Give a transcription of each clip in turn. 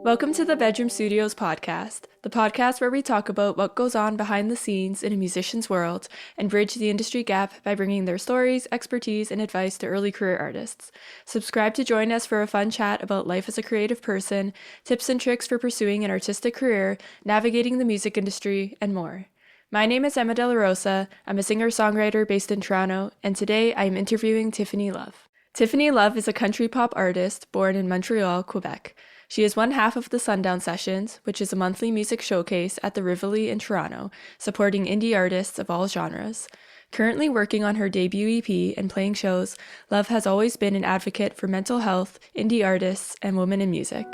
Welcome to the Bedroom Studios podcast, the podcast where we talk about what goes on behind the scenes in a musician's world and bridge the industry gap by bringing their stories, expertise, and advice to early career artists. Subscribe to join us for a fun chat about life as a creative person, tips and tricks for pursuing an artistic career, navigating the music industry, and more. My name is Emma Della Rossa. I'm a singer-songwriter based in Toronto, and today I am interviewing Tiffany Luvv. Tiffany Luvv is a country pop artist born in Montreal, Quebec. She is one half of the Sundown Sessions, which is a monthly music showcase at the Rivoli in Toronto, supporting indie artists of all genres. Currently working on her debut EP and playing shows, Luvv has always been an advocate for mental health, indie artists, and women in music.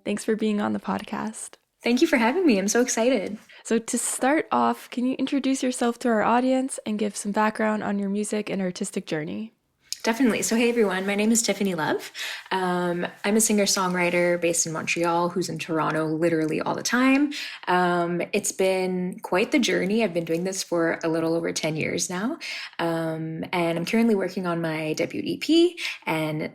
Thanks for being on the podcast. Thank you for having me. I'm so excited. So to start off, can you introduce yourself to our audience and give some background on your music and artistic journey? Definitely. So, hey everyone, my name is Tiffany Luvv. I'm a singer-songwriter based in Montreal who's in Toronto literally all the time. It's been quite the journey. I've been doing this for a little over 10 years now. And I'm currently working on my debut EP and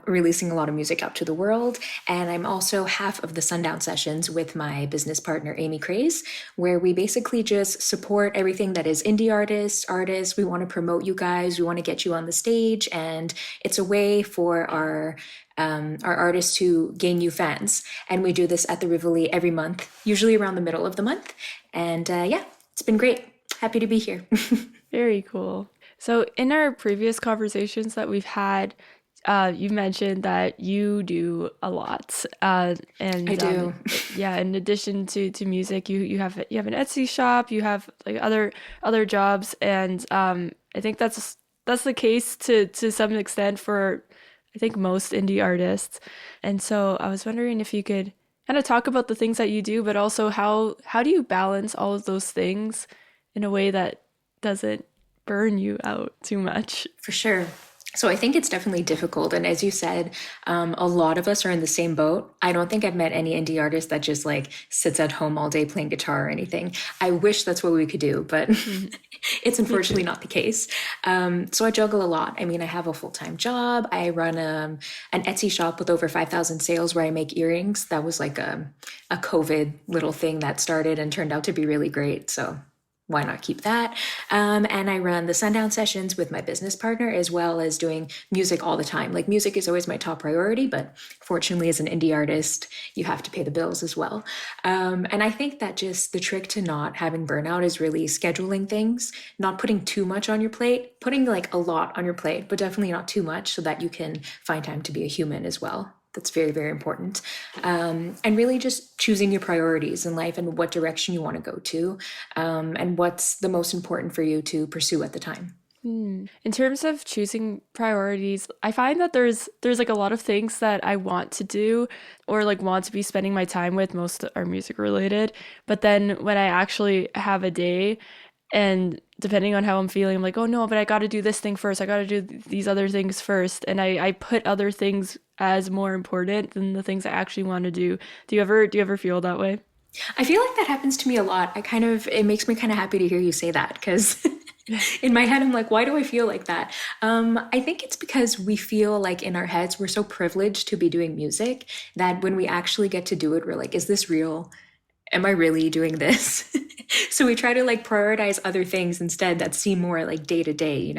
releasing a lot of music out to the world. And I'm also half of the Sundown Sessions with my business partner, Craze, where we basically just support everything that is indie artists. We want to promote you guys. We want to get you on the stage. And it's a way for our artists to gain new fans. And we do this at the Rivoli every month, usually around the middle of the month. And it's been great. Happy to be here. Very cool. So in our previous conversations that we've had, you mentioned that you do a lot, and I do. In addition to music, you have an Etsy shop, you have like other jobs, and I think that's the case to some extent for I think most indie artists. And so I was wondering if you could kind of talk about the things that you do, but also how do you balance all of those things in a way that doesn't burn you out too much? For sure. So I think it's definitely difficult. And as you said, a lot of us are in the same boat. I don't think I've met any indie artist that just like sits at home all day playing guitar or anything. I wish that's what we could do, but it's unfortunately not the case. So I juggle a lot. I mean, I have a full-time job. I run an Etsy shop with over 5,000 sales where I make earrings. That was like a COVID little thing that started and turned out to be really great. So why not keep that? And I run the Sundown Sessions with my business partner, as well as doing music all the time. Like music is always my top priority, but fortunately as an indie artist, you have to pay the bills as well. And I think that just the trick to not having burnout is really scheduling things, not putting too much on your plate, putting like a lot on your plate, but definitely not too much so that you can find time to be a human as well. That's very, very important. And really just choosing your priorities in life and what direction you want to go to, and what's the most important for you to pursue at the time. In terms of choosing priorities, I find that there's like a lot of things that I want to do or like want to be spending my time with. Most are music related. But then when I actually have a day, and depending on how I'm feeling, I'm like, oh no, but I got to do this thing first. I got to do these other things first. And I put other things as more important than the things I actually want to do. Do you ever feel that way? I feel like that happens to me a lot. It makes me kind of happy to hear you say that because in my head, I'm like, why do I feel like that? I think it's because we feel like in our heads, we're so privileged to be doing music that when we actually get to do it, we're like, is this real? Am I really doing this? So we try to like prioritize other things instead that seem more like day to day,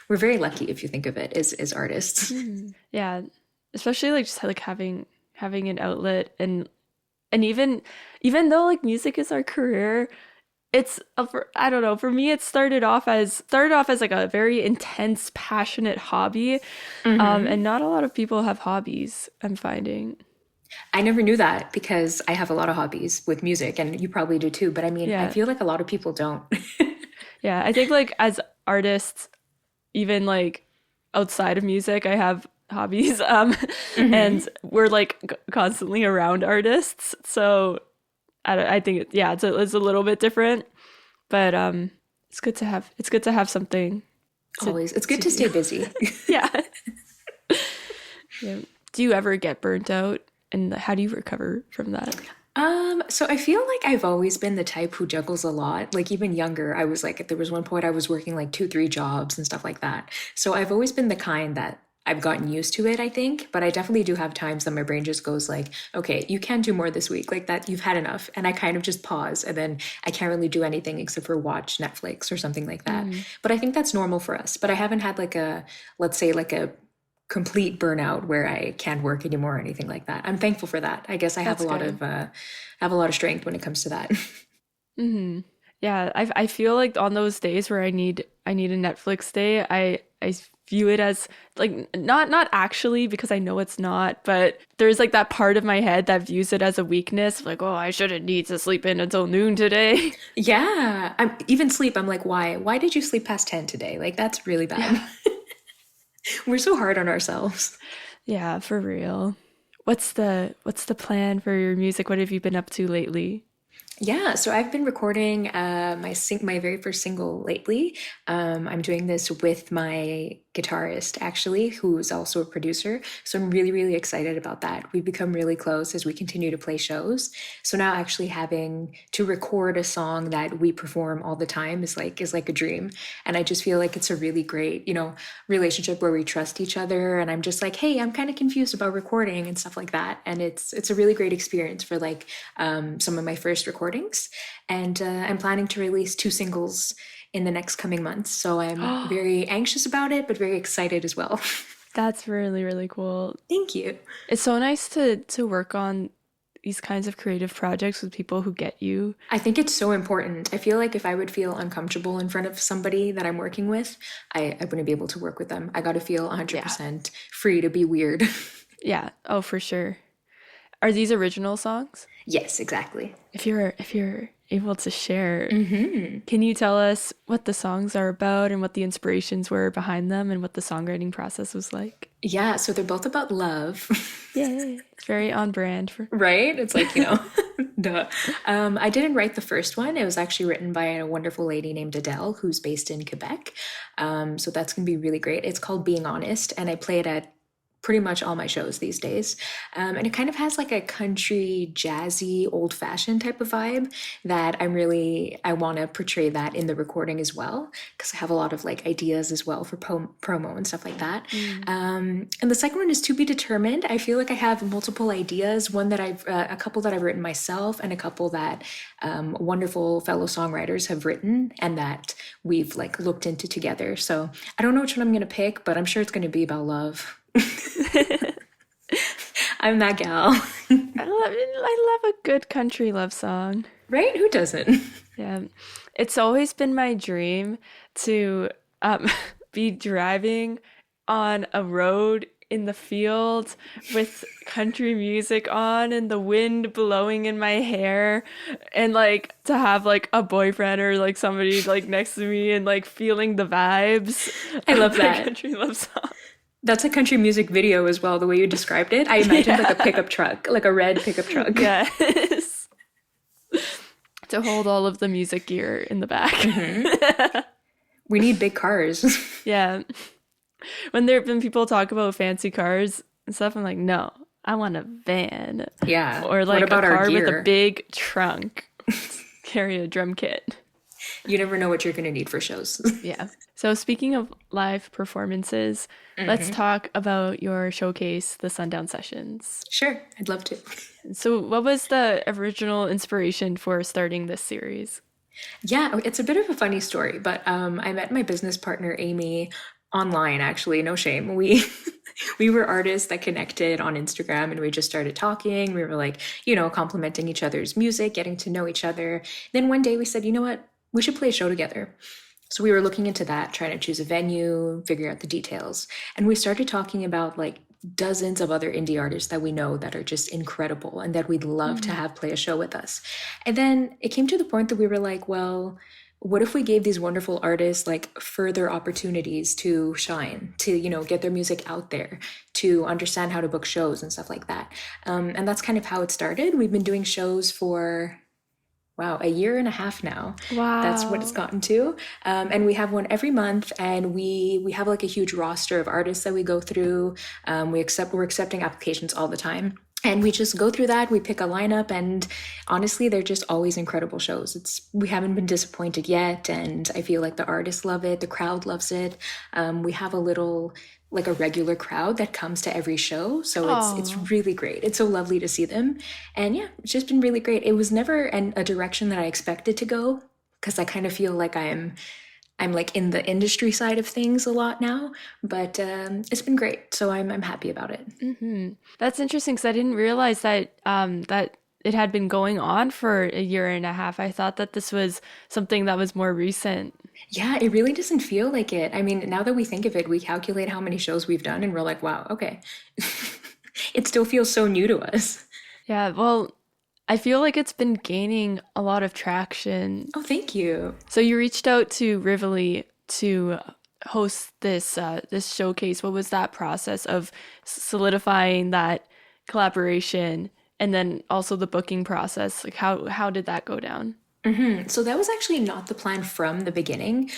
We're very lucky if you think of it as artists. Yeah. Especially like just like having an outlet and even though like music is our career, I don't know, for me it started off as like a very intense, passionate hobby. And not a lot of people have hobbies, I'm finding. I never knew that because I have a lot of hobbies with music and you probably do too. But I mean, I feel like a lot of people don't. Yeah, I think like as artists, even like outside of music, I have hobbies. And we're like constantly around artists. So I think it's a little bit different, but it's good to have something. Always. It's good to stay busy. Yeah. Yeah. Do you ever get burnt out? And how do you recover from that? So I feel like I've always been the type who juggles a lot. Like even younger, I was like, there was one point I was working like two, three jobs and stuff like that. So I've always been the kind that I've gotten used to it, I think. But I definitely do have times that my brain just goes like, okay, you can't do more this week. Like that, you've had enough. And I kind of just pause and then I can't really do anything except for watch Netflix or something like that. Mm, But I think that's normal for us. But I haven't had like a, let's say like a complete burnout where I can't work anymore or anything like that. I'm thankful for that. I guess I have a that's lot good. of have a lot of strength when it comes to that. Hmm. Yeah, I feel like on those days where I need a Netflix day, I view it as like not actually because I know it's not, but there's like that part of my head that views it as a weakness, like, oh, I shouldn't need to sleep in until noon today. Yeah, I'm even sleep. I'm like, why? Why did you sleep past 10 today? Like that's really bad. Yeah. We're so hard on ourselves. Yeah, for real. What's the plan for your music? What have you been up to lately? Yeah, so I've been recording my very first single lately. I'm doing this with my guitarist actually, who's also a producer. So I'm really really excited about that. We've become really close as we continue to play shows. So now actually having to record a song that we perform all the time is like a dream. And I just feel like it's a really great, relationship where we trust each other. And I'm just like, hey, I'm kind of confused about recording and stuff like that. And it's a really great experience for like some of my first recordings. And I'm planning to release two singles in the next coming months. So I'm very anxious about it, but very excited as well. That's really, really cool. Thank you. It's so nice to work on these kinds of creative projects with people who get you. I think it's so important. I feel like if I would feel uncomfortable in front of somebody that I'm working with, I wouldn't be able to work with them. I got to feel Yeah. 100% free to be weird. Yeah. Oh, for sure. Are these original songs? Yes, exactly. If you're able to share, can you tell us what the songs are about and what the inspirations were behind them and what the songwriting process was like? Yeah, so they're both about love. Yay. It's very on brand for. Right? It's like, duh. I didn't write the first one. It was actually written by a wonderful lady named Adele, who's based in Quebec. So that's going to be really great. It's called Being Honest, and I play it at pretty much all my shows these days. And it kind of has like a country, jazzy, old fashioned type of vibe that I want to portray that in the recording as well, because I have a lot of like ideas as well for promo and stuff like that. Mm. And the second one is to be determined. I feel like I have multiple ideas, a couple that I've written myself and a couple that wonderful fellow songwriters have written and that we've like looked into together. So I don't know which one I'm going to pick, but I'm sure it's going to be about love. I'm that gal. I love a good country love song. Right? Who doesn't? Yeah. It's always been my dream to um, be driving on a road in the field with country music on and the wind blowing in my hair and like to have like a boyfriend or like somebody like next to me and like feeling the vibes I love of a that. country love song. That's a country music video as well, the way you described it. I imagined like a Yeah. pickup truck, like a red pickup truck. Yes. To hold all of the music gear in the back. We need big cars. Yeah. When people talk about fancy cars and stuff, I'm like, no, I want a van Yeah. or What like a about our car with a gear? big trunk. Carry a drum kit. You never know what you're going to need for shows. Yeah. So speaking of live performances, let's talk about your showcase, the Sundown Sessions. Sure, I'd love to. So what was the original inspiration for starting this series? Yeah, it's a bit of a funny story, but I met my business partner Amy online. Actually, no shame. We we were artists that connected on Instagram, and we just started talking. We were like, complimenting each other's music, getting to know each other. Then one day we said, you know what, we should play a show together. So we were looking into that, trying to choose a venue, figure out the details, and we started talking about like dozens of other indie artists that we know that are just incredible and that we'd love to have play a show with us. And then it came to the point that we were like, well, what if we gave these wonderful artists like further opportunities to shine, to, get their music out there, to understand how to book shows and stuff like that. And that's kind of how it started. We've been doing shows for, wow, a year and a half now. That's what it's Wow. gotten to. And we have one every month, and we have like a huge roster of artists that we go through. We're accepting applications all the time. And we just go through that, we pick a lineup, and honestly, they're just always incredible shows. We haven't been disappointed yet, and I feel like the artists love it, the crowd loves it. We have a little, like a regular crowd that comes to every show, so it's Oh, really great. It's so lovely to see them, and yeah, it's just been really great. It was never a direction that I expected to go, because I kind of feel like I'm like in the industry side of things a lot now, but it's been great. So I'm happy about it. that's interesting because I didn't realize that that it had been going on for a year and a half. I thought that this was something that was more recent. Yeah, it really doesn't feel like it. I mean, now that we think of it, we calculate how many shows we've done and we're like, wow, okay. It still feels so new to us. Yeah, well, I feel like it's been gaining a lot of traction. Oh, thank you. So you reached out to Rivoli to host this showcase. What was that process of solidifying that collaboration and then also the booking process? Like how did that go down? So that was actually not the plan from the beginning.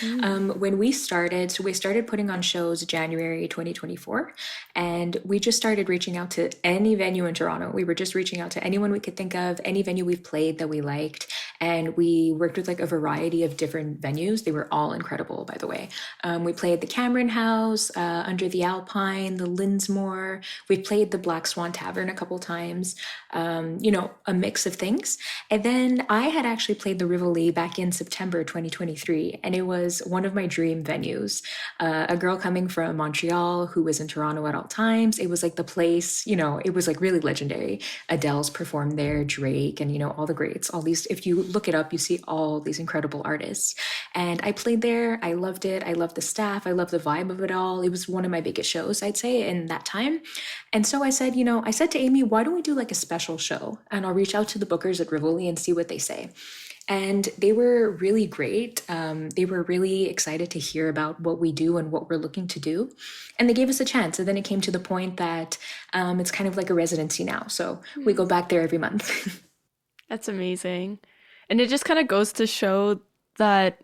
When we started, so we started putting on shows January 2024, and we just started reaching out to any venue in Toronto. We were just reaching out to anyone we could think of, any venue we've played that we liked, and we worked with like a variety of different venues. They were all incredible, by the way. We played the Cameron House, Under the Alpine, the Linsmore. We played the Black Swan Tavern a couple times. A mix of things. And then I had actually played the Rivoli back in September 2023, and it was one of my dream venues. A girl coming from Montreal who was in Toronto at all times. It was like the place, it was like really legendary. Adele's performed there, Drake, and all the greats. All these, if you look it up, you see all these incredible artists. And I played there. I loved it. I loved the staff. I loved the vibe of it all. It was one of my biggest shows, I'd say, in that time. And so I said, I said to Amy, why don't we do like a special show? And I'll reach out to the bookers at Rivoli and see what they say. And they were really great. They were really excited to hear about what we do and what we're looking to do. And they gave us a chance. And then it came to the point that it's kind of like a residency now. So we go back there every month. That's amazing. And it just kind of goes to show that,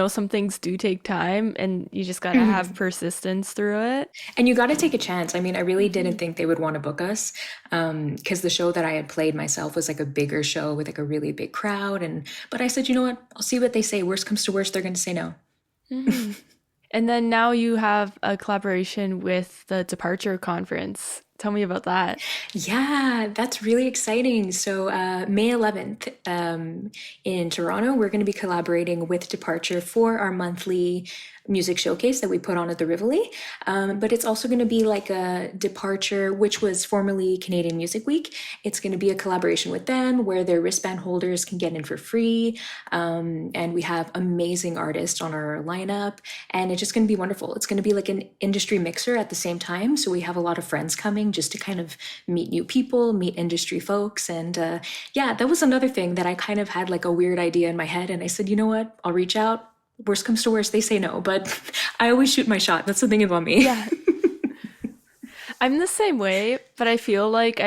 some things do take time and you just got to have persistence through it. And you got to take a chance. I mean, I really didn't think they would want to book us because the show that I had played myself was like a bigger show with like a really big crowd. But I said, you know what? I'll see what they say. Worst comes to worst, they're going to say no. And then now you have a collaboration with the Departure Conference. Tell me about that. Yeah, that's really exciting. So, May 11th in Toronto, we're going to be collaborating with Departure for our monthly music showcase that we put on at the Rivoli. But it's also going to be like a Departure, which was formerly Canadian Music Week. It's going to be a collaboration with them where their wristband holders can get in for free. And we have amazing artists on our lineup. And it's just going to be wonderful. It's going to be like an industry mixer at the same time. So we have a lot of friends coming just to kind of meet new people, meet industry folks. And yeah, that was another thing that I kind of had like a weird idea in my head. And I said, you know what? I'll reach out. Worst comes to worst, they say no, but I always shoot my shot. That's the thing about me. Yeah, I'm the same way, but I feel like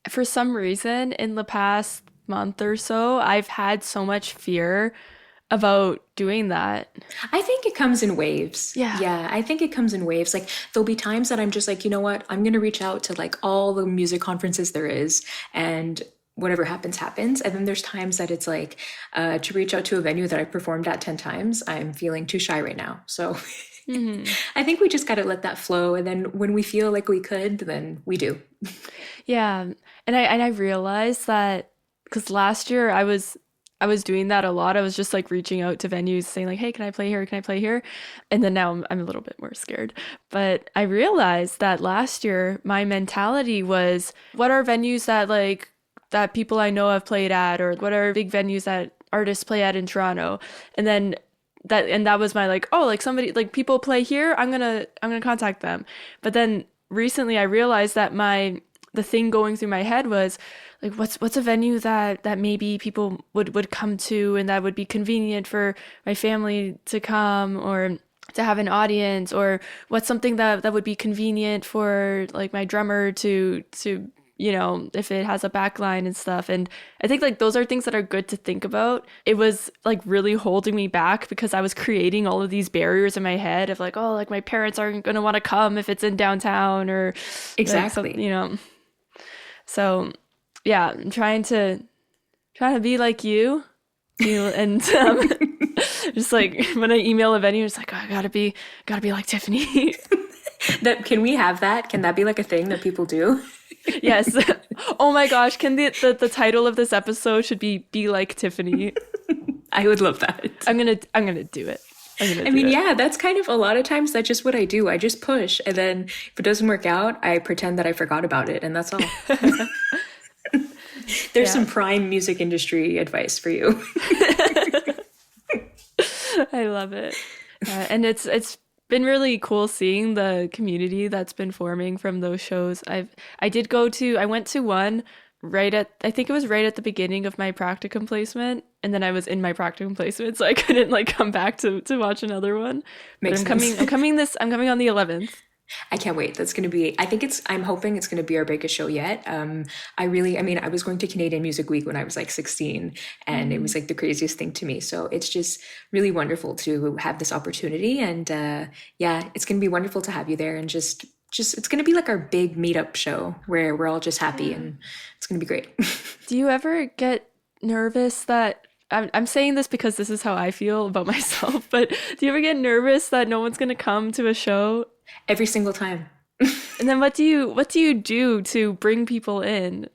for some reason, in the past month or so, I've had so much fear about doing that. I think it comes in waves. Yeah. Yeah, I think it comes in waves. Like there'll be times that I'm just like, you know what? I'm going to reach out to like all the music conferences there is and whatever happens, happens. And then there's times that it's like to reach out to a venue that I've performed at 10 times, I'm feeling too shy right now. So I think we just got to let that flow. And then when we feel like we could, then we do. Yeah, and I realized that because last year I was doing that a lot. I was just like reaching out to venues saying like, "Hey, can I play here? Can I play here?" And then now I'm a little bit more scared. But I realized that last year my mentality was, what are venues that people I know have played at, or what are big venues that artists play at in Toronto? And then that was my like, oh, like somebody, like people play here, I'm gonna contact them. But then recently I realized that the thing going through my head was like, what's a venue that maybe people would come to and that would be convenient for my family to come or to have an audience, or what's something that would be convenient for like my drummer to if it has a backline and stuff. And I think like those are things that are good to think about. It was like really holding me back because I was creating all of these barriers in my head of like, oh, like my parents aren't going to want to come if it's in downtown or Exactly. like, So yeah, I'm trying to be like you and just like when I email a venue, it's like, oh, I gotta be like Tiffany. That can we have that? Can that be like a thing that people do? Yes. Oh my gosh, can the title of this episode should be like Tiffany. I would love that. I'm gonna do it. I mean, yeah, that's kind of a lot of times that's just what I do. I just push, and then if it doesn't work out, I pretend that I forgot about it, and that's all. There's Yeah. some prime music industry advice for you. I love it. And it's been really cool seeing the community that's been forming from those shows. I went to one I think it was right at the beginning of my practicum placement, and then I was in my practicum placement, so I couldn't like come back to watch another one. But Makes sense. I'm coming on the 11th. I can't wait. That's going to be, I'm hoping it's going to be our biggest show yet. I mean, I was going to Canadian Music Week when I was like 16, and it was like the craziest thing to me. So it's just really wonderful to have this opportunity. And yeah, it's going to be wonderful to have you there, and it's going to be like our big meetup show where we're all just happy, and it's going to be great. Do you ever get nervous that I'm saying this because this is how I feel about myself, but do you ever get nervous that no one's gonna come to a show? Every single time. And then what do you do to bring people in?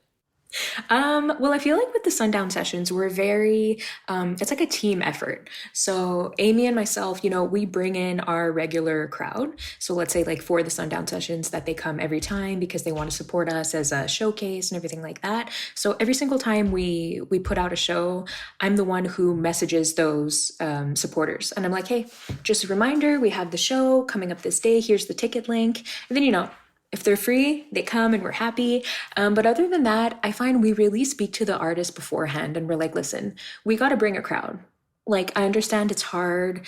Well, I feel like with the Sundown Sessions, we're very, it's like a team effort. So Amy and myself, we bring in our regular crowd. So let's say like for the Sundown Sessions that they come every time because they want to support us as a showcase and everything like that. So every single time we put out a show, I'm the one who messages those supporters. And I'm like, hey, just a reminder, we have the show coming up this day. Here's the ticket link. And then, if they're free, they come and we're happy. But other than that, I find we really speak to the artist beforehand and we're like, listen, we got to bring a crowd. Like, I understand it's hard.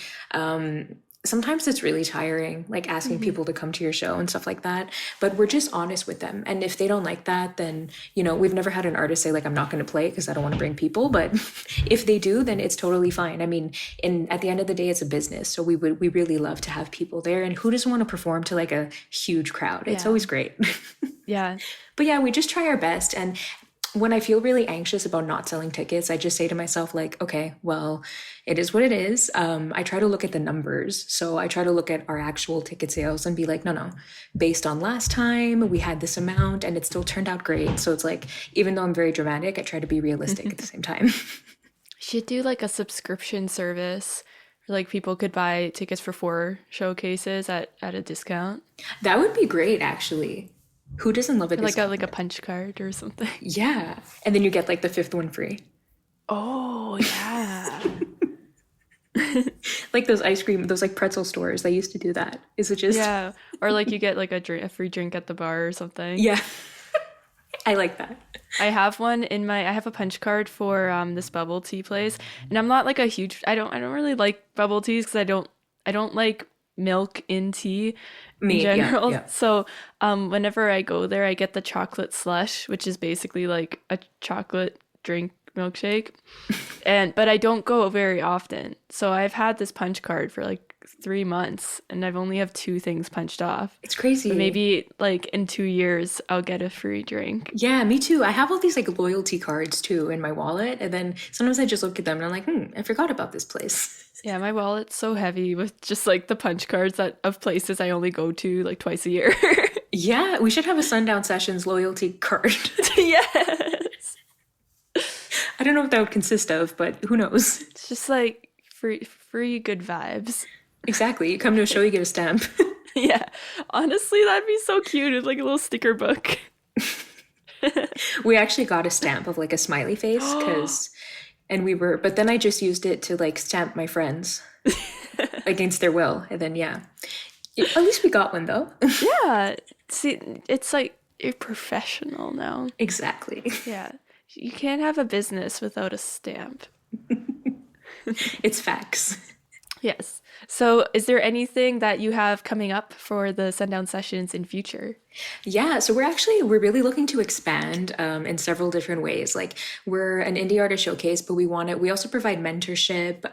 Sometimes it's really tiring, like asking people to come to your show and stuff like that. But we're just honest with them. And if they don't like that, then, we've never had an artist say, like, I'm not going to play because I don't want to bring people. But if they do, then it's totally fine. I mean, at the end of the day, it's a business. So we really love to have people there. And who doesn't want to perform to like a huge crowd? It's Yeah. always great. Yeah. But yeah, we just try our best. And when I feel really anxious about not selling tickets, I just say to myself, like, okay, well, it is what it is. I try to look at the numbers. So I try to look at our actual ticket sales and be like, no, based on last time, we had this amount and it still turned out great. So it's like, even though I'm very dramatic, I try to be realistic at the same time. Should do like a subscription service where like people could buy tickets for 4 showcases at a discount. That would be great, actually. Who doesn't love a Or discount? like a punch card or something. Yeah. And then you get like the fifth one free. Oh, yeah. Like those ice cream, those like pretzel stores, they used to do that. Is it just? Yeah. Or like you get like a free drink at the bar or something. Yeah. I like that. I have I have a punch card for this bubble tea place, and I'm not like a huge I don't really like bubble teas because I don't like milk in tea in Me, yeah, general. yeah. So whenever I go there, I get the chocolate slush, which is basically like a chocolate drink milkshake. But I don't go very often. So I've had this punch card for like 3 months and I've only have 2 things punched off. It's crazy. But maybe like in 2 years I'll get a free drink. Yeah, me too. I have all these like loyalty cards too in my wallet. And then sometimes I just look at them and I'm like, I forgot about this place. Yeah, my wallet's so heavy with just like the punch cards of places I only go to like twice a year. Yeah, we should have a Sundown Sessions loyalty card. Yes. I don't know what that would consist of, but who knows? It's just like free good vibes. Exactly. You come to a show, you get a stamp. Yeah. Honestly, that'd be so cute. It's like a little sticker book. We actually got a stamp of like a smiley face but then I just used it to like stamp my friends against their will. And then, yeah. At least we got one though. Yeah. See, it's like you're professional now. Exactly. Yeah. You can't have a business without a stamp. It's facts. Yes. So is there anything that you have coming up for the Sundown Sessions in future? Yeah, so we're really looking to expand in several different ways. Like we're an indie artist showcase, but we also provide mentorship.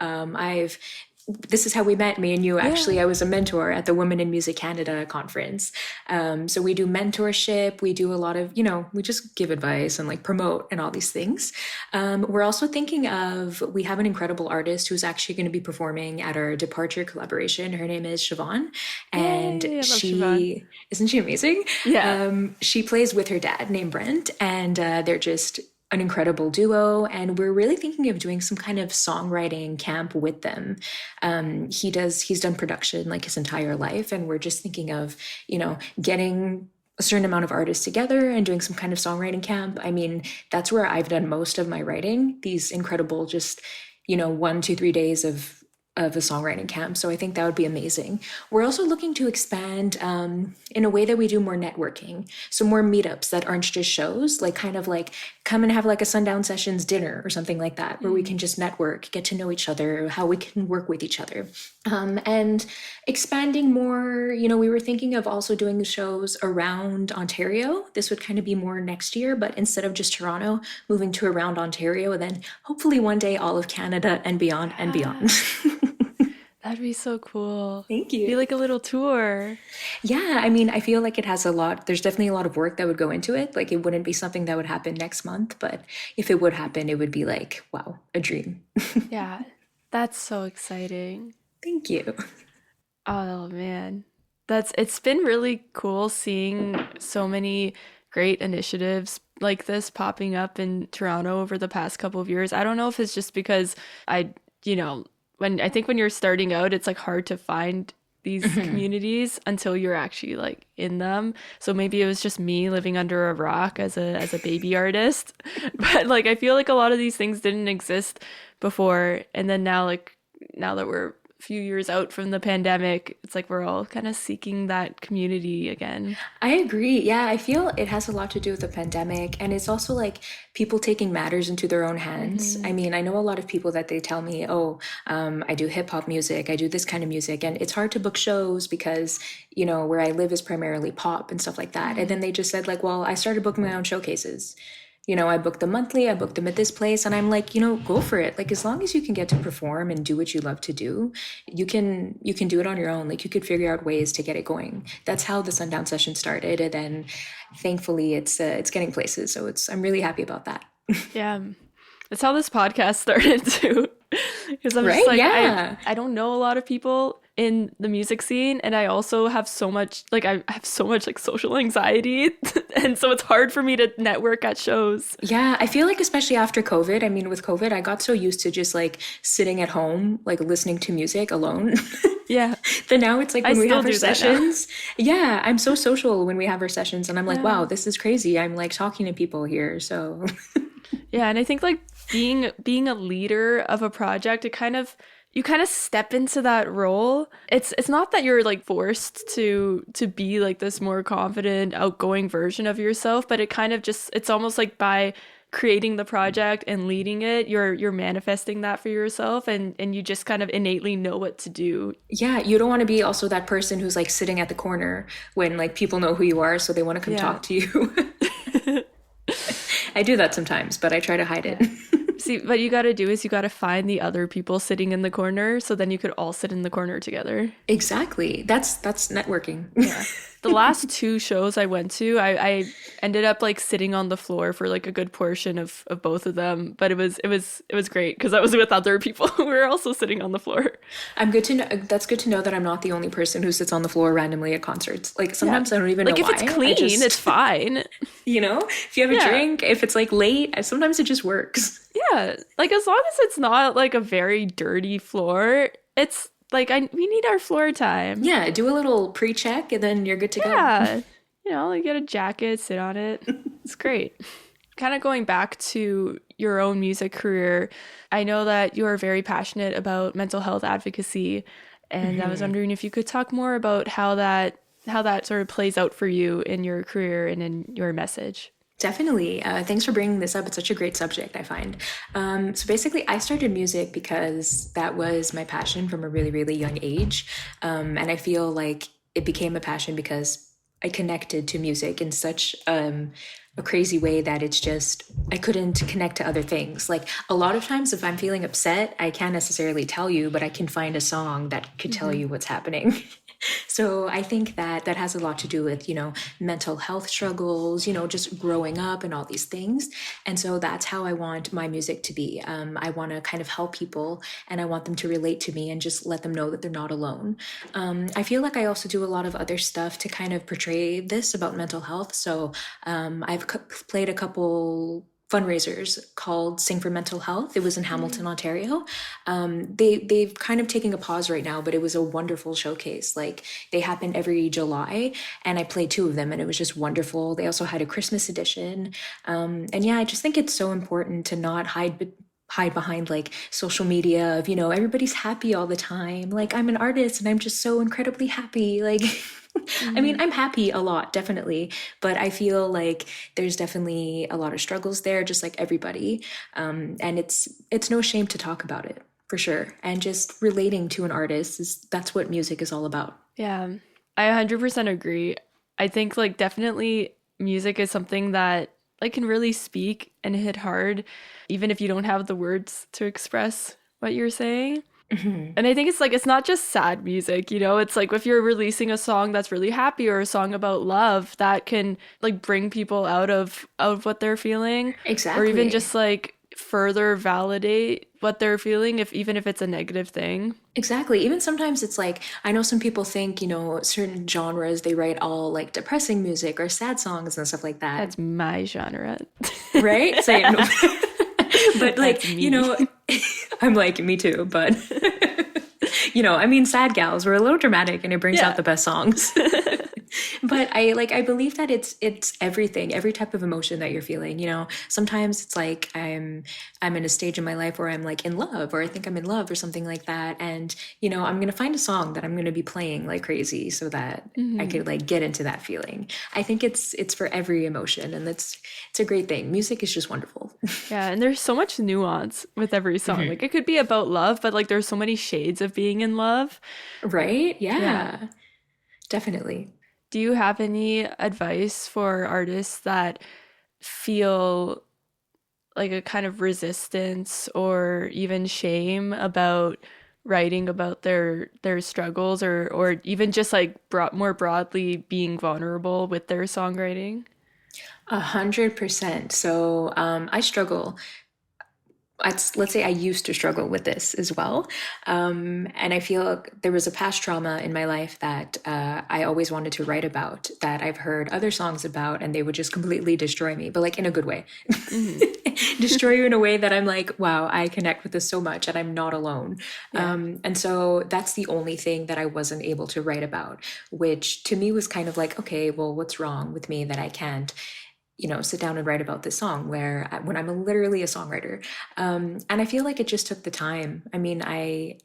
this is how we met, me and you. Actually, Yeah. I was a mentor at the Women in Music Canada conference. So we do mentorship. We do a lot of, we just give advice and like promote and all these things. We're also thinking of, we have an incredible artist who's actually going to be performing at our Departure collaboration. Her name is Siobhan, and Yay, I love Siobhan. isn't she amazing? Yeah. She plays with her dad named Brent, and they're just an incredible duo, and we're really thinking of doing some kind of songwriting camp with them. He's done production like his entire life, and we're just thinking of, getting a certain amount of artists together and doing some kind of songwriting camp. I mean, that's where I've done most of my writing, these incredible just, 1, 2, 3 days of a songwriting camp. So I think that would be amazing. We're also looking to expand in a way that we do more networking. So more meetups that aren't just shows, like kind of like come and have like a Sundown Sessions dinner or something like that, where we can just network, get to know each other, how we can work with each other. And expanding more, we were thinking of also doing the shows around Ontario. This would kind of be more next year, but instead of just Toronto, moving to around Ontario, and then hopefully one day all of Canada and beyond and beyond. That'd be so cool. Thank Be you. like a little tour. Yeah, I mean, I feel like it has a lot, there's definitely a lot of work that would go into it. Like, it wouldn't be something that would happen next month, but if it would happen, it would be like, wow, a dream. Yeah. That's so exciting. Thank you. Oh man. It's been really cool seeing so many great initiatives like this popping up in Toronto over the past couple of years. I don't know if it's just because you know, when you're starting out, it's like hard to find these communities until you're actually like in them. So maybe it was just me living under a rock as a baby artist. But like I feel like a lot of these things didn't exist before, and then now that we're a few years out from the pandemic, it's like we're all kind of seeking that community again. I agree. Yeah, I feel it has a lot to do with the pandemic. And it's also like people taking matters into their own hands. I mean, I know a lot of people that they tell me, oh, I do hip hop music, I do this kind of music. And it's hard to book shows because, where I live is primarily pop and stuff like that. And then they just said, like, well, I started booking my own showcases. I booked them monthly, I booked them at this place, and I'm like, go for it. Like, as long as you can get to perform and do what you love to do, you can do it on your own. Like, you could figure out ways to get it going. That's how the Sundown Session started, and then thankfully it's getting places. So I'm really happy about that. Yeah. That's how this podcast started too. Because I'm just Right? like Yeah. I don't know a lot of people in the music scene, and I also have so much I have so much like social anxiety and so it's hard for me to network at shows. Yeah, I feel like especially after COVID, I mean, with COVID, I got so used to just like sitting at home, like listening to music alone. Yeah. But now it's like I when we still have our do that now. sessions, yeah, I'm so social when we have our sessions, and I'm like, Yeah. wow, this is crazy. I'm like talking to people here. So Yeah, and I think like being a leader of a project, you kind of step into that role. It's not that you're like forced to be like this more confident, outgoing version of yourself, but it kind of just it's almost like by creating the project and leading it, you're manifesting that for yourself, and you just kind of innately know what to do. yeah, you don't want to be also that person who's like sitting at the corner when like people know who you are, so they want to come Yeah. talk to you. I do that sometimes, but I try to hide it. Yeah. See, what you got to do is you got to find the other people sitting in the corner so then you could all sit in the corner together. Exactly. That's networking. Yeah. The last two shows I went to, I ended up like sitting on the floor for like a good portion of both of them, but it was great because I was with other people who were also sitting on the floor. I'm good to know. That's good to know that I'm not the only person who sits on the floor randomly at concerts. Like Yeah. sometimes I don't even know Like if why. it's I clean, just, it's fine. if you have a Yeah. drink, if it's like late, sometimes it just works. Yeah. Like as long as it's not like a very dirty floor, it's like we need our floor time. Yeah, do a little pre-check and then you're good to go. Yeah. Like get a jacket, sit on it. It's great. Kind of going back to your own music career, I know that you are very passionate about mental health advocacy, and I was wondering if you could talk more about how that sort of plays out for you in your career and in your message. Definitely. Thanks for bringing this up. It's such a great subject, I find. So basically, I started music because that was my passion from a really, really young age. And I feel like it became a passion because I connected to music in such a crazy way that it's just I couldn't connect to other things. Like a lot of times if I'm feeling upset, I can't necessarily tell you, but I can find a song that could tell Mm-hmm. you what's happening. So I think that that has a lot to do with, mental health struggles, just growing up and all these things. And so that's how I want my music to be. I want to kind of help people and I want them to relate to me and just let them know that they're not alone. I feel like I also do a lot of other stuff to kind of portray this about mental health. So I've played a couple fundraisers called Sing for Mental Health. It was in Hamilton, Ontario. They've kind of taken a pause right now, but it was a wonderful showcase. Like they happen every July, and I played two of them, and it was just wonderful. They also had a Christmas edition, and yeah, I just think it's so important to not hide behind like social media of everybody's happy all the time. Like I'm an artist and I'm just so incredibly happy. Like I mean, Mm-hmm. I'm happy a lot, definitely, but I feel like there's definitely a lot of struggles there, just like everybody. And it's no shame to talk about it for sure. And just relating to an artist is that's what music is all about. Yeah, I 100% agree. I think like definitely music is something that like can really speak and hit hard even if you don't have the words to express what you're saying. And I think it's like it's not just sad music, it's like if you're releasing a song that's really happy or a song about love that can like bring people out of what they're feeling or even Exactly. just like further validate what they're feeling if even if it's a negative thing. Exactly. Even sometimes it's like, I know some people think, certain genres, they write all like depressing music or sad songs and stuff like that. That's my genre. Right? Same. But That's like, me. I'm like, me too, but I mean, sad gals were a little dramatic and it brings out Yeah. the best songs. But I believe that it's everything, every type of emotion that you're feeling. Sometimes it's like I'm in a stage in my life where I'm like in love, or I think I'm in love, or something like that, and I'm gonna find a song that I'm gonna be playing like crazy so that I Hmm. could like get into that feeling. I think it's for every emotion, and it's a great thing. Music is just wonderful. Yeah, and there's so much nuance with every song. Like it could be about love, but like there's so many shades of being in love. Right? Yeah. Yeah, definitely. Do you have any advice for artists that feel like a kind of resistance or even shame about writing about their struggles or even just like more broadly being vulnerable with their songwriting? 100%. So I struggle. Let's say I used to struggle with this as well. And I feel like there was a past trauma in my life that I always wanted to write about, that I've heard other songs about, and they would just completely destroy me, but like in a good way. Hmm. Destroy you in a way that I'm like, wow, I connect with this so much and I'm not alone. Yeah. And so that's the only thing that I wasn't able to write about, which to me was kind of like, okay, well, what's wrong with me that I can't sit down and write about this song when I'm literally a songwriter. And I feel like it just took the time. I mean, I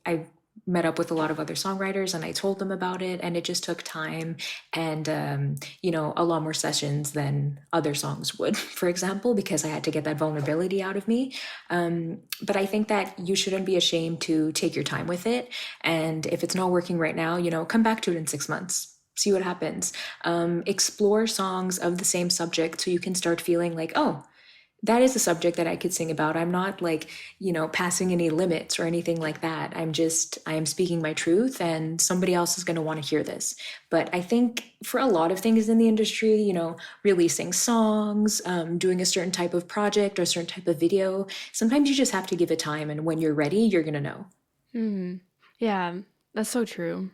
met up with a lot of other songwriters and I told them about it, and it just took time and a lot more sessions than other songs would, for example, because I had to get that vulnerability out of me. But I think that you shouldn't be ashamed to take your time with it, and if it's not working right now, come back to it in 6 months, see what happens. Explore songs of the same subject so you can start feeling like, oh, that is a subject that I could sing about. I'm not like, passing any limits or anything like that. I am speaking my truth, and somebody else is going to want to hear this. But I think for a lot of things in the industry, releasing songs, doing a certain type of project or a certain type of video, sometimes you just have to give it time. And when you're ready, you're going to know. Hmm. Yeah, that's so true.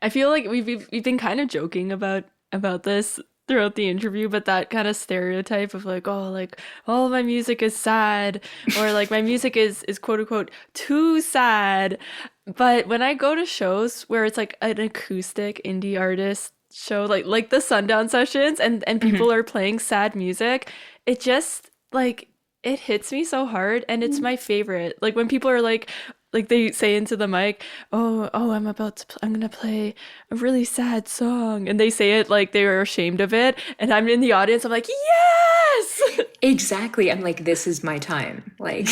I feel like we've been kind of joking about this throughout the interview, but that kind of stereotype of like all of my music is sad or like my music is quote unquote too sad. But when I go to shows where it's like an acoustic indie artist show, like the Sundown Sessions, and people are playing sad music, it just like it hits me so hard and it's my favorite. Like when people are like they say into the mic, "Oh, I'm gonna play a really sad song," and they say it like they are ashamed of it, and I'm in the audience. I'm like, "Yes!" Exactly. I'm like, this is my time. Like,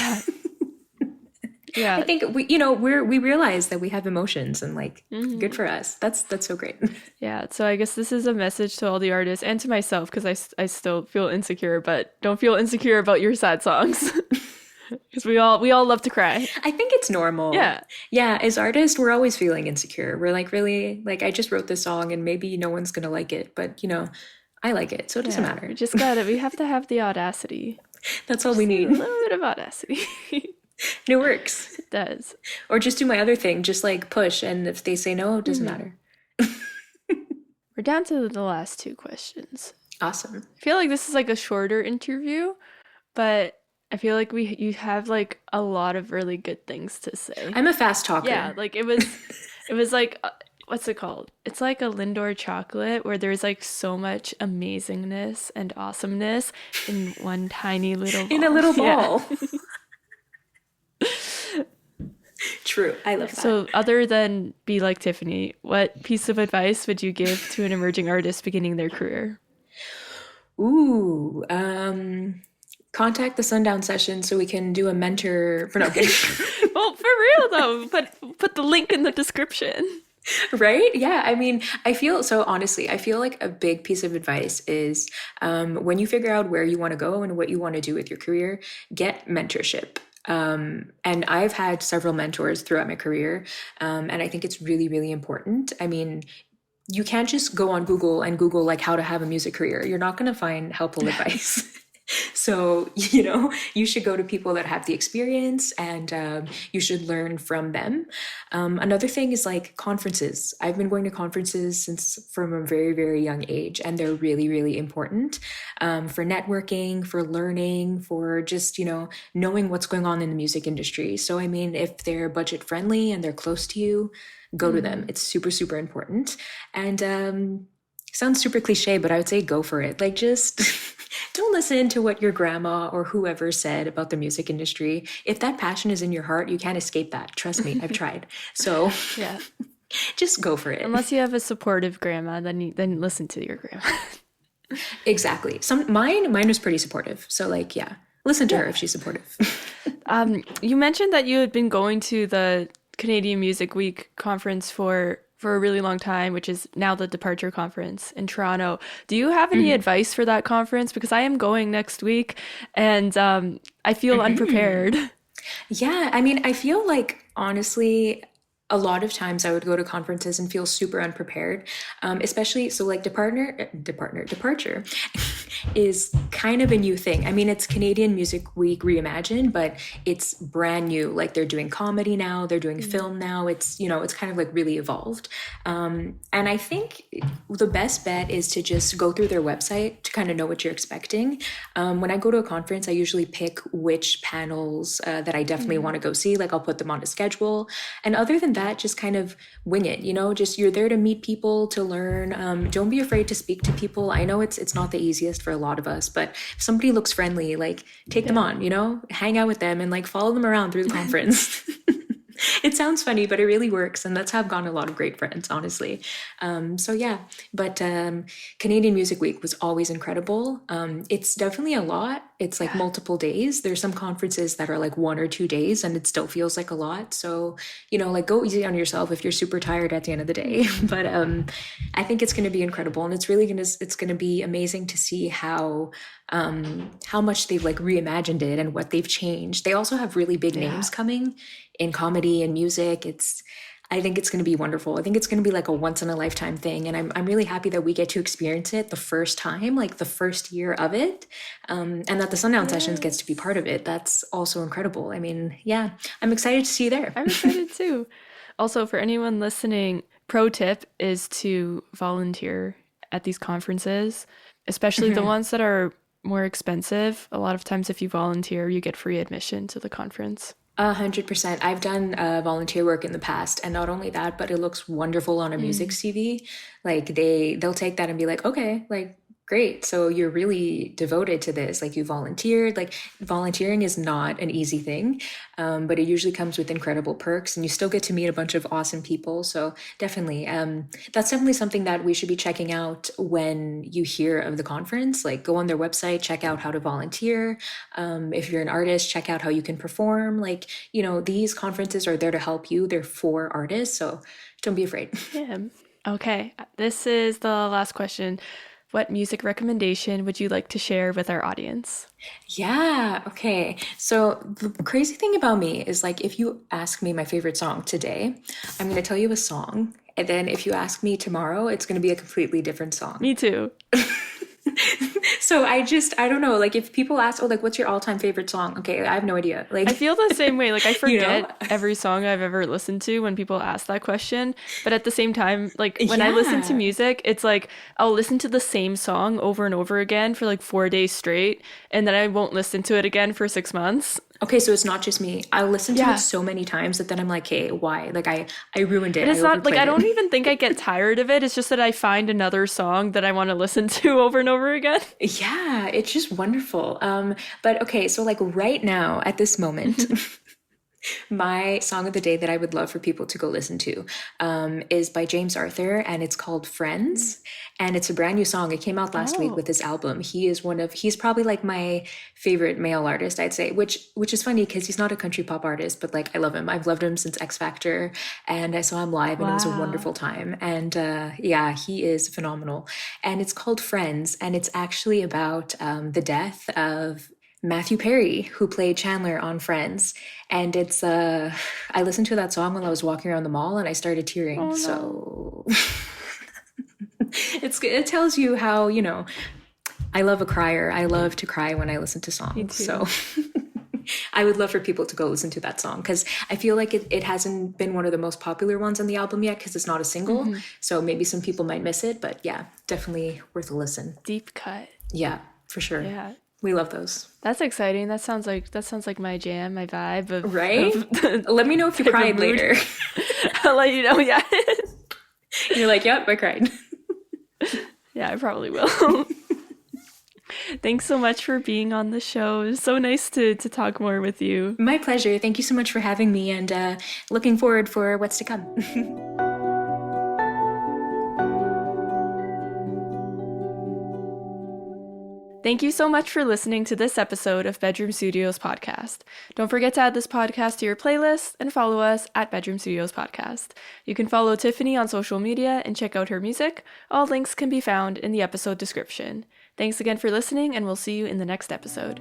Yeah, Yeah. I think we realize that we have emotions and like good for us. That's so great. Yeah. So I guess this is a message to all the artists and to myself because I still feel insecure, but don't feel insecure about your sad songs. Because we all love to cry. I think it's normal. Yeah. Yeah, as artists, we're always feeling insecure. We're like, really, like I just wrote this song and maybe no one's gonna like it, but I like it, so it doesn't Yeah. matter. We have to have the audacity. That's all we A need. little bit of audacity. And it works. It does. Or just do my other thing, just like push, and if they say no, it doesn't matter. We're down to the last two questions. Awesome. I feel like this is like a shorter interview, but I feel like you have like a lot of really good things to say. I'm a fast talker. Yeah, like it was like what's it called? It's like a Lindor chocolate where there's like so much amazingness and awesomeness in one tiny little ball. In a little ball. Yeah. True. I love that. So other than be like Tiffany, what piece of advice would you give to an emerging artist beginning their career? Ooh, contact the Sundown Sessions so we can do a mentor. For no kidding. Well, for real though, put the link in the description. Right? Yeah. I mean, I feel so honestly, I feel like a big piece of advice is when you figure out where you want to go and what you want to do with your career, get mentorship. And I've had several mentors throughout my career. And I think it's really, really important. I mean, you can't just go on Google and Google like how to have a music career. You're not going to find helpful advice. So, you should go to people that have the experience and you should learn from them. Another thing is like conferences. I've been going to conferences from a very, very young age, and they're really, really important for networking, for learning, for just, knowing what's going on in the music industry. So, I mean, if they're budget friendly and they're close to you, go to them. It's super, super important. And sounds super cliche, but I would say go for it. Like just don't listen to what your grandma or whoever said about the music industry. If that passion is in your heart, you can't escape that. Trust me, I've tried. So Yeah. just go for it. Unless you have a supportive grandma, then listen to your grandma. Exactly. Mine was pretty supportive. So like, yeah, listen to her if she's supportive. You mentioned that you had been going to the Canadian Music Week conference for a really long time, which is now the Departure Conference in Toronto. Do you have any advice for that conference? Because I am going next week and I feel unprepared. Yeah, I mean, I feel like honestly, a lot of times I would go to conferences and feel super unprepared, especially so like Departure is kind of a new thing. I mean, it's Canadian Music Week reimagined, but it's brand new. Like they're doing comedy now, they're doing film now. It's, it's kind of like really evolved. And I think the best bet is to just go through their website to kind of know what you're expecting. When I go to a conference, I usually pick which panels that I definitely want to go see. Like I'll put them on a schedule. And other than that, just kind of wing it, just you're there to meet people, to learn. Don't be afraid to speak to people. I know it's not the easiest for a lot of us, but if somebody looks friendly, like take them on, hang out with them and like follow them around through the conference. It sounds funny, but it really works. And that's how I've gotten a lot of great friends, honestly. So yeah, but Canadian Music Week was always incredible. It's definitely a lot. It's like multiple days. There's some conferences that are like 1 or 2 days and it still feels like a lot. So, like go easy on yourself if you're super tired at the end of the day. But I think it's going to be incredible. And it's going to be amazing to see how much they've like reimagined it and what they've changed. They also have really big names coming in comedy and music. I think it's going to be wonderful. I think it's going to be like a once in a lifetime thing. And I'm really happy that we get to experience it the first time, like the first year of it. And that the Sundown Sessions gets to be part of it. That's also incredible. I mean, yeah, I'm excited to see you there. I'm excited too. Also, for anyone listening, pro tip is to volunteer at these conferences, especially the ones that are more expensive. A lot of times if you volunteer, you get free admission to the conference. 100%. I've done volunteer work in the past, and not only that, but it looks wonderful on a music CV. Like they'll take that and be like, okay, like Great. So you're really devoted to this. Like you volunteered. Like volunteering is not an easy thing, but it usually comes with incredible perks, and you still get to meet a bunch of awesome people. So definitely, that's definitely something that we should be checking out when you hear of the conference. Like go on their website, check out how to volunteer. If you're an artist, check out how you can perform. Like, these conferences are there to help you. They're for artists. So don't be afraid. Yeah. Okay. This is the last question. What music recommendation would you like to share with our audience? Yeah, okay. So the crazy thing about me is like if you ask me my favorite song today, I'm going to tell you a song. And then if you ask me tomorrow, it's going to be a completely different song. Me too. So I don't know, like if people ask, oh, like what's your all-time favorite song? Okay, I have no idea. Like I feel the same way. Like I forget every song I've ever listened to when people ask that question. But at the same time, like when I listen to music, it's like I'll listen to the same song over and over again for like 4 days straight, and then I won't listen to it again for 6 months. Okay, so it's not just me. I listen to it so many times that then I'm like, hey, why? Like I ruined it. And it's not like I don't it. even think I get tired of it. It's just that I find another song that I want to listen to over and over again. Yeah, it's just wonderful. But okay, so like right now at this moment, my song of the day that I would love for people to go listen to is by James Arthur, and it's called Friends. And it's a brand new song. It came out last week with his album. He's probably like my favorite male artist, I'd say, which is funny because he's not a country pop artist, but like I love him. I've loved him since X Factor, and I saw him live and it was a wonderful time. And yeah, he is phenomenal. And it's called Friends, and it's actually about the death of Matthew Perry, who played Chandler on Friends. And it's I listened to that song while I was walking around the mall and I started tearing. Oh, no. So it tells you how, I love a crier. I love to cry when I listen to songs. So I would love for people to go listen to that song because I feel like it hasn't been one of the most popular ones on the album yet because it's not a single. So maybe some people might miss it, but yeah, definitely worth a listen. Deep cut. Yeah, for sure. Yeah. We love those. That's exciting. That sounds like my jam, my vibe. Right? Let me know if you cried later. I'll let you know, yeah. You're like, yep, I cried. Yeah, I probably will. Thanks so much for being on the show. It was so nice to talk more with you. My pleasure. Thank you so much for having me, and looking forward for what's to come. Thank you so much for listening to this episode of Bedroom Studios Podcast. Don't forget to add this podcast to your playlist and follow us at Bedroom Studios Podcast. You can follow Tiffany on social media and check out her music. All links can be found in the episode description. Thanks again for listening, and we'll see you in the next episode.